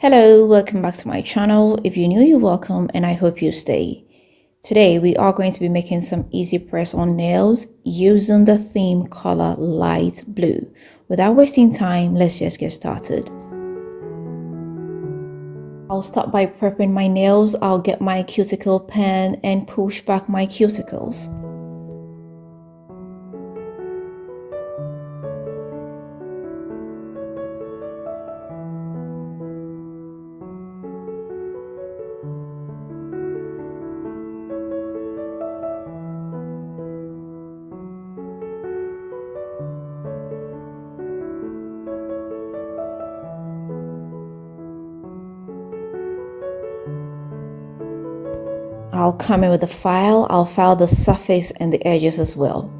Hello, welcome back to my channel. If you're new, you're welcome and I hope you stay. Today we are going to be making some easy press on nails using the theme color light blue. Without wasting time, let's just get started. I'll start by prepping my nails. I'll get my cuticle pen and push back my cuticles. I'll come in with a file. I'll file the surface and the edges as well.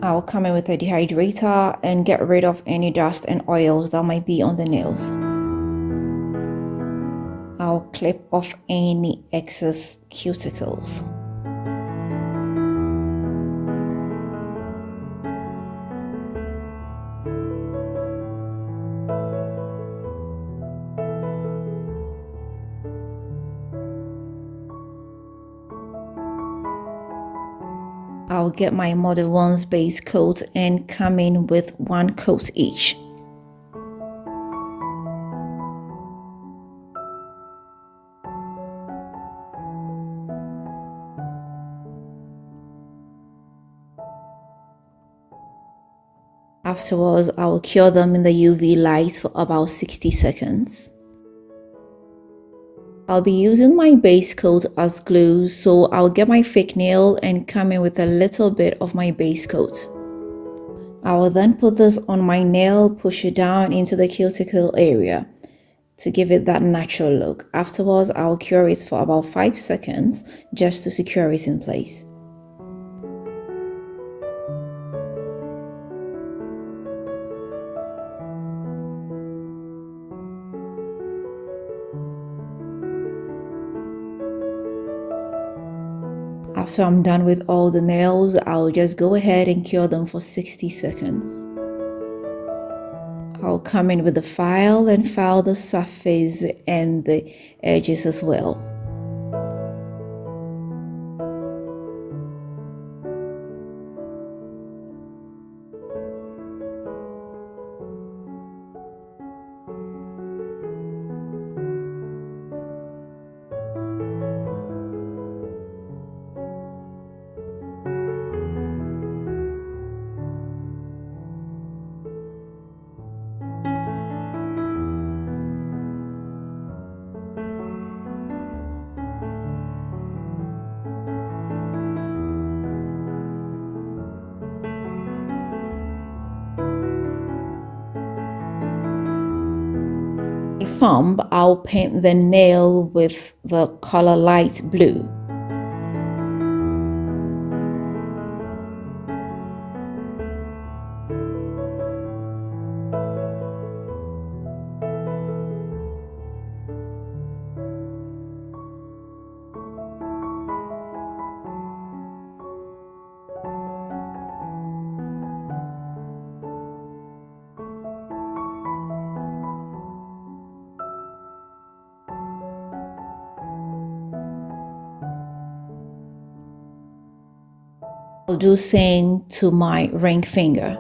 I'll come in with a dehydrator and get rid of any dust and oils that might be on the nails. I'll clip off any excess cuticles. I'll get my Model 1's base coat and come in with one coat each. Afterwards, I'll cure them in the UV light for about 60 seconds. I'll be using my base coat as glue, so I'll get my fake nail and come in with a little bit of my base coat. I will then put this on my nail, push it down into the cuticle area to give it that natural look. Afterwards, I'll cure it for about 5 seconds just to secure it in place. After I'm done with all the nails, I'll just go ahead and cure them for 60 seconds. I'll come in with the file and file the surface and the edges as well. Thumb, I'll paint the nail with the color light blue. I'll do same to my ring finger.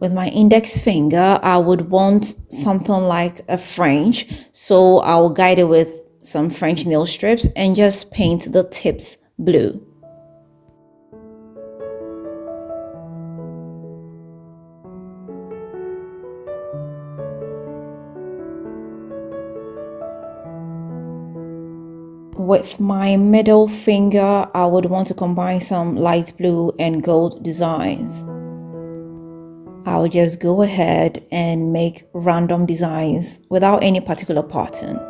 With my index finger, I would want something like a French, so I'll guide it with some French nail strips and just paint the tips blue. With my middle finger, I would want to combine some light blue and gold designs. I'll just go ahead and make random designs without any particular pattern.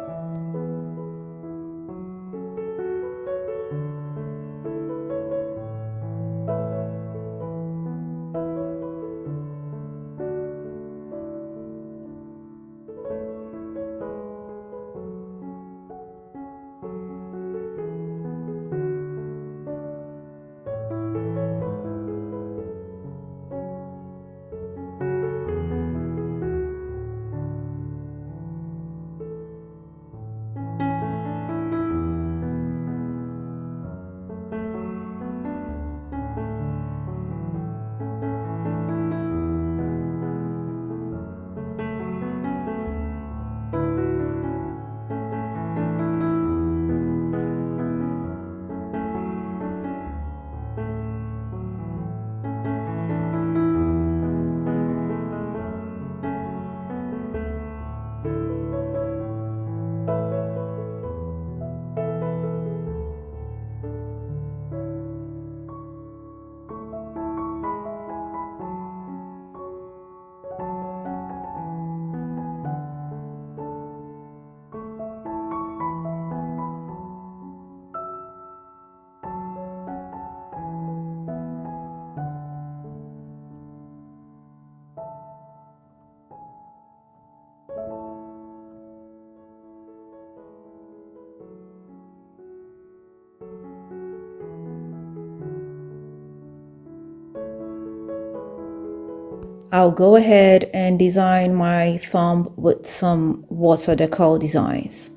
I'll go ahead and design my thumb with some water decal designs.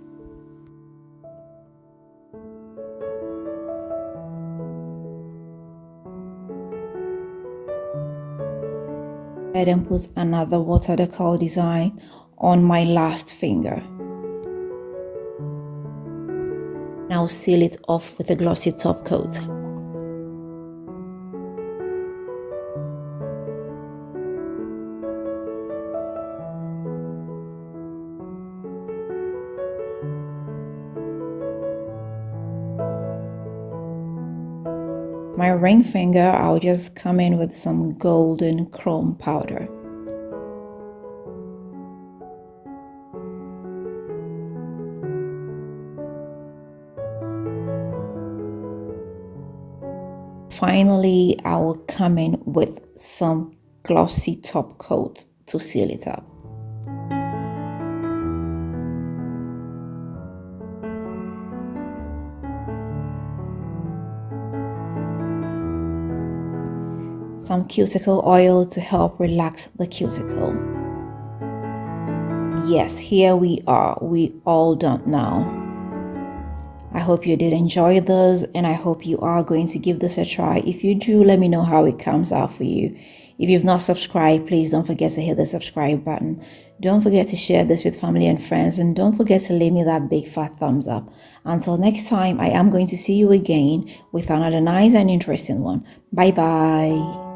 And put another water decal design on my last finger. Now seal it off with a glossy top coat. My ring finger, I'll just come in with some golden chrome powder. Finally, I will come in with some glossy top coat to seal it up. Some cuticle oil to help relax the cuticle. Yes, here we are. We all done now. I hope you did enjoy this, and I hope you are going to give this a try. If you do, let me know how it comes out for you. If you've not subscribed, please don't forget to hit the subscribe button. Don't forget to share this with family and friends, and don't forget to leave me that big fat thumbs up. Until next time, I am going to see you again with another nice and interesting one. Bye bye.